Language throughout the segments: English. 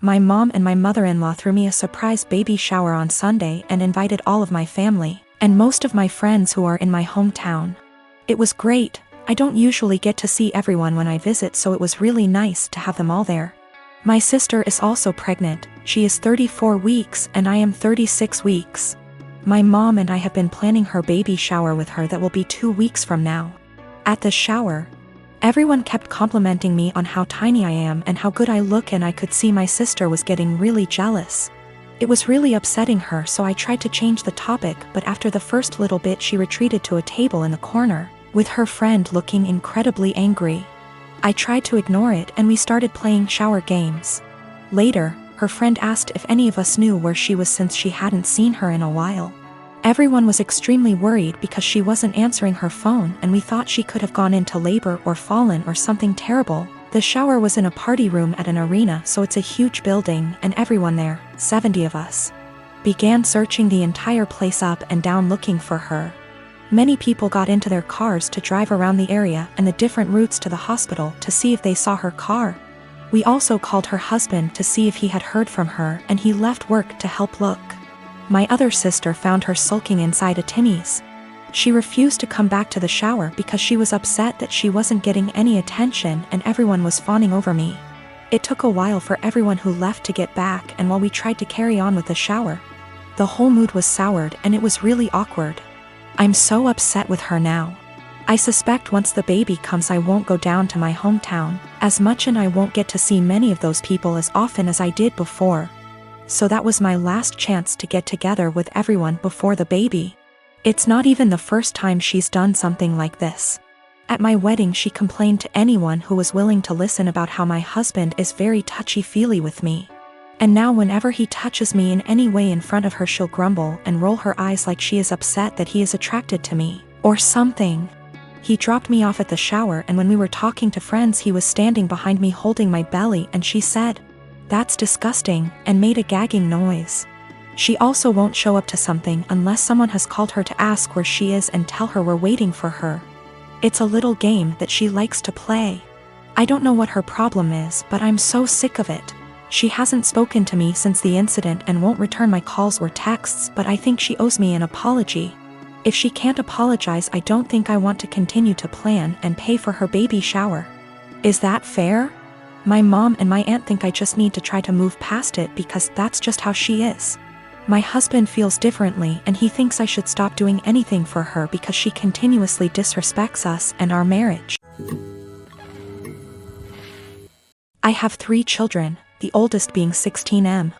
My mom and my mother-in-law threw me a surprise baby shower on Sunday and invited all of my family and most of my friends who are in my hometown. It was great. I don't usually get to see everyone when I visit, so it was really nice to have them all there. My sister is also pregnant. She is 34 weeks and I am 36 weeks. My mom and I have been planning her baby shower with her that will be 2 weeks from now. At the shower, everyone kept complimenting me on how tiny I am and how good I look, and I could see my sister was getting really jealous. It was really upsetting her, so I tried to change the topic, but after the first little bit she retreated to a table in the corner, with her friend looking incredibly angry. I tried to ignore it and we started playing shower games. Later, her friend asked if any of us knew where she was since she hadn't seen her in a while. Everyone was extremely worried because she wasn't answering her phone, and we thought she could have gone into labor or fallen or something terrible. The shower was in a party room at an arena, so it's a huge building, and everyone there, 70 of us, began searching the entire place up and down looking for her. Many people got into their cars to drive around the area and the different routes to the hospital to see if they saw her car. We also called her husband to see if he had heard from her, and he left work to help look. My other sister found her sulking inside a Timmy's. She refused to come back to the shower because she was upset that she wasn't getting any attention and everyone was fawning over me. It took a while for everyone who left to get back, and while we tried to carry on with the shower, the whole mood was soured and it was really awkward. I'm so upset with her now. I suspect once the baby comes I won't go down to my hometown as much, and I won't get to see many of those people as often as I did before. So that was my last chance to get together with everyone before the baby. It's not even the first time she's done something like this. At my wedding she complained to anyone who was willing to listen about how my husband is very touchy-feely with me. And now whenever he touches me in any way in front of her, she'll grumble and roll her eyes like she is upset that he is attracted to me or something. He dropped me off at the shower, and when we were talking to friends he was standing behind me holding my belly, and she said, "That's disgusting," and made a gagging noise. She also won't show up to something unless someone has called her to ask where she is and tell her we're waiting for her. It's a little game that she likes to play. I don't know what her problem is, but I'm so sick of it. She hasn't spoken to me since the incident and won't return my calls or texts, but I think she owes me an apology. If she can't apologize, I don't think I want to continue to plan and pay for her baby shower. Is that fair? My mom and my aunt think I just need to try to move past it because that's just how she is. My husband feels differently, and he thinks I should stop doing anything for her because she continuously disrespects us and our marriage. I have 3 children, the oldest being 16M.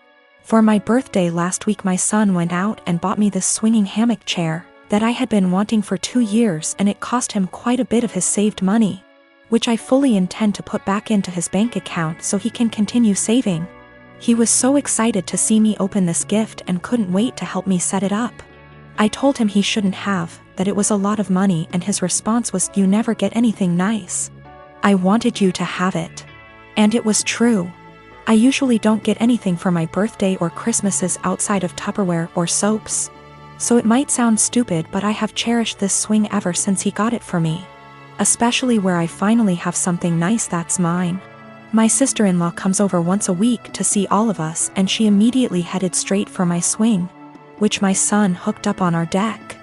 For my birthday last week my son went out and bought me this swinging hammock chair that I had been wanting for 2 years, and it cost him quite a bit of his saved money, which I fully intend to put back into his bank account so he can continue saving. He was so excited to see me open this gift and couldn't wait to help me set it up. I told him he shouldn't have, that it was a lot of money, and his response was, "You never get anything nice. I wanted you to have it." And it was true. I usually don't get anything for my birthday or Christmases outside of Tupperware or soaps. So it might sound stupid, but I have cherished this swing ever since he got it for me. Especially where I finally have something nice that's mine. My sister-in-law comes over once a week to see all of us, and she immediately headed straight for my swing, which my son hooked up on our deck.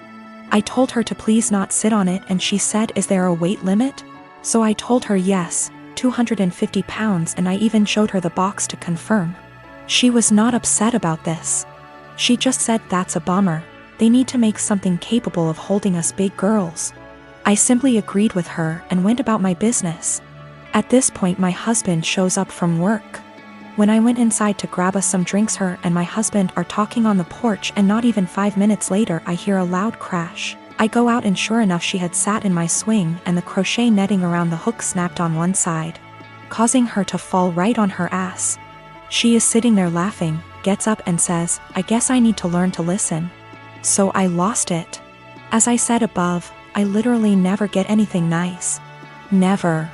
I told her to please not sit on it, and she said, "Is there a weight limit?" So I told her yes, 250 pounds, and I even showed her the box to confirm. She was not upset about this. She just said, "That's a bummer. They need to make something capable of holding us big girls." I simply agreed with her and went about my business. At this point my husband shows up from work. When I went inside to grab us some drinks, her and my husband are talking on the porch, and not even 5 minutes later I hear a loud crash. I go out, and sure enough she had sat in my swing, and the crochet netting around the hook snapped on one side, causing her to fall right on her ass. She is sitting there laughing, gets up and says, "I guess I need to learn to listen." So I lost it. As I said above, I literally never get anything nice. Never.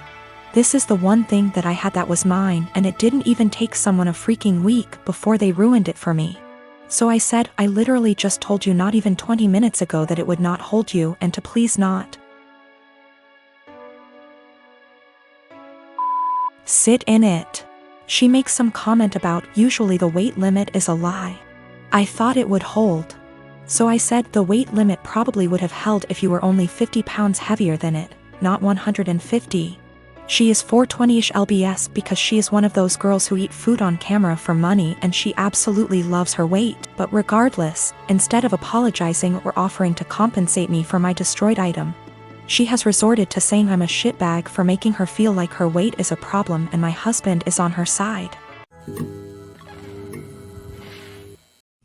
This is the one thing that I had that was mine, and it didn't even take someone a freaking week before they ruined it for me. So I said, "I literally just told you not even 20 minutes ago that it would not hold you, and to please not sit in it." She makes some comment about usually the weight limit is a lie. I thought it would hold. So I said the weight limit probably would have held if you were only 50 pounds heavier than it, not 150. She is 420-ish lbs because she is one of those girls who eat food on camera for money and she absolutely loves her weight, but regardless, instead of apologizing or offering to compensate me for my destroyed item, she has resorted to saying I'm a shitbag for making her feel like her weight is a problem and my husband is on her side.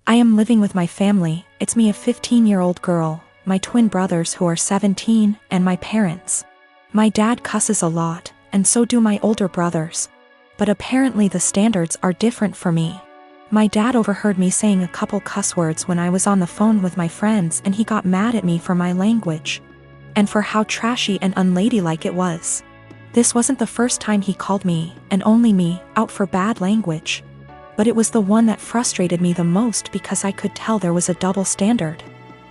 I am living with my family. It's me, a 15-year-old girl, my twin brothers who are 17, and my parents. My dad cusses a lot, and so do my older brothers. But apparently the standards are different for me. My dad overheard me saying a couple cuss words when I was on the phone with my friends and he got mad at me for my language. And for how trashy and unladylike it was. This wasn't the first time he called me, and only me, out for bad language. But it was the one that frustrated me the most because I could tell there was a double standard.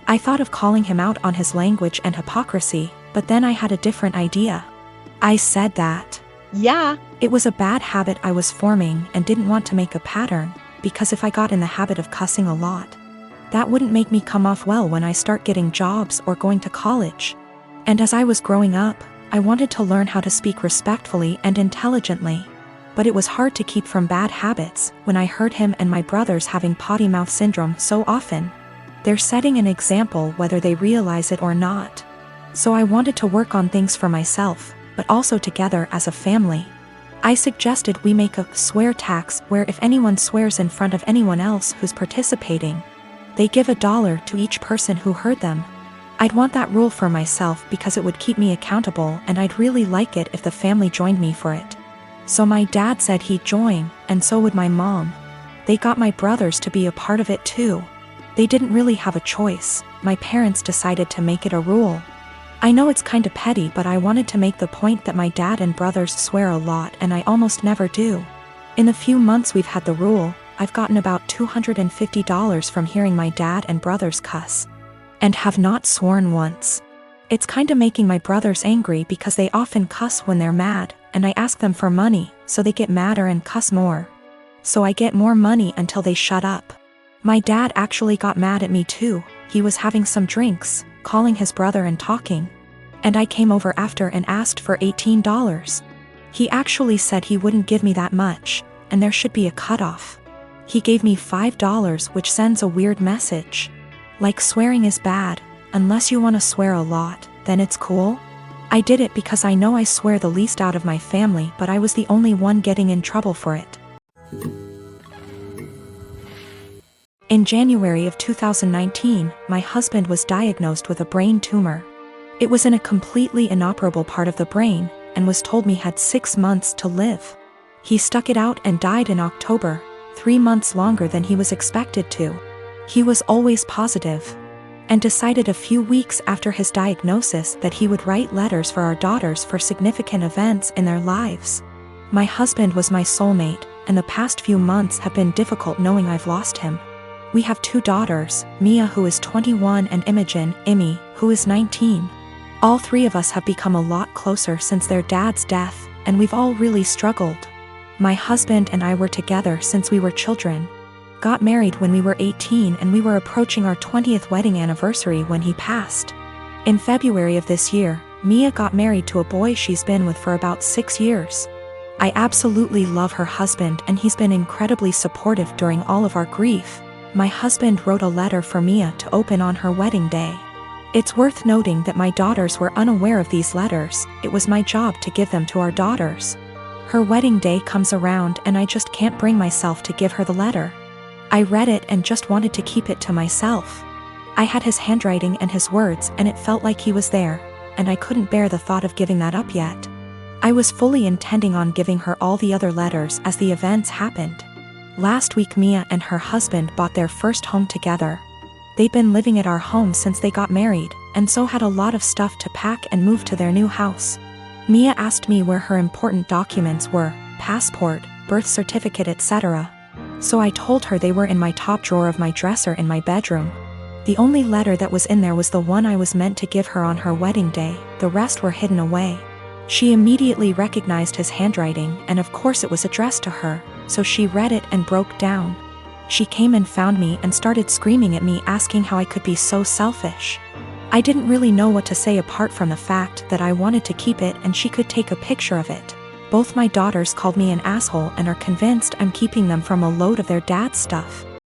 I thought of calling him out on his language and hypocrisy, but then I had a different idea. I said that, yeah, it was a bad habit I was forming and didn't want to make a pattern, because if I got in the habit of cussing a lot, that wouldn't make me come off well when I start getting jobs or going to college. And as I was growing up, I wanted to learn how to speak respectfully and intelligently. But it was hard to keep from bad habits when I heard him and my brothers having potty mouth syndrome so often. They're setting an example whether they realize it or not. So I wanted to work on things for myself, but also together as a family. I suggested we make a swear tax where if anyone swears in front of anyone else who's participating, they give $1 to each person who heard them. I'd want that rule for myself because it would keep me accountable and I'd really like it if the family joined me for it. So my dad said he'd join, and so would my mom. They got my brothers to be a part of it too. They didn't really have a choice, my parents decided to make it a rule. I know it's kinda petty, but I wanted to make the point that my dad and brothers swear a lot and I almost never do. In the few months we've had the rule, I've gotten about $250 from hearing my dad and brothers cuss. And have not sworn once. It's kinda making my brothers angry because they often cuss when they're mad, and I ask them for money, so they get madder and cuss more. So I get more money until they shut up. My dad actually got mad at me too. He was having some drinks, calling his brother and talking. And I came over after and asked for $18. He actually said he wouldn't give me that much, and there should be a cutoff. He gave me $5, which sends a weird message. Like swearing is bad, unless you want to swear a lot, then it's cool. I did it because I know I swear the least out of my family, but I was the only one getting in trouble for it. In January of 2019, my husband was diagnosed with a brain tumor. It was in a completely inoperable part of the brain, and was told me had 6 months to live. He stuck it out and died in October, 3 months longer than he was expected to. He was always positive, and decided a few weeks after his diagnosis that he would write letters for our daughters for significant events in their lives. My husband was my soulmate, and the past few months have been difficult knowing I've lost him. We have 2 daughters, Mia who is 21 and Imogen, Imi, who is 19. All 3 of us have become a lot closer since their dad's death, and we've all really struggled. My husband and I were together since we were children. Got married when we were 18 and we were approaching our 20th wedding anniversary when he passed. In February of this year, Mia got married to a boy she's been with for about 6 years. I absolutely love her husband and he's been incredibly supportive during all of our grief. My husband wrote a letter for Mia to open on her wedding day. It's worth noting that my daughters were unaware of these letters. It was my job to give them to our daughters. Her wedding day comes around and I just can't bring myself to give her the letter. I read it and just wanted to keep it to myself. I had his handwriting and his words and it felt like he was there, and I couldn't bear the thought of giving that up yet. I was fully intending on giving her all the other letters as the events happened. Last week Mia and her husband bought their first home together. They'd been living at our home since they got married, and so had a lot of stuff to pack and move to their new house. Mia asked me where her important documents were, passport, birth certificate, etc. So I told her they were in my top drawer of my dresser in my bedroom. The only letter that was in there was the one I was meant to give her on her wedding day, the rest were hidden away. She immediately recognized his handwriting, and of course it was addressed to her, so she read it and broke down. She came and found me and started screaming at me, asking how I could be so selfish. I didn't really know what to say apart from the fact that I wanted to keep it and she could take a picture of it. Both my daughters called me an asshole and are convinced I'm keeping them from a load of their dad's stuff.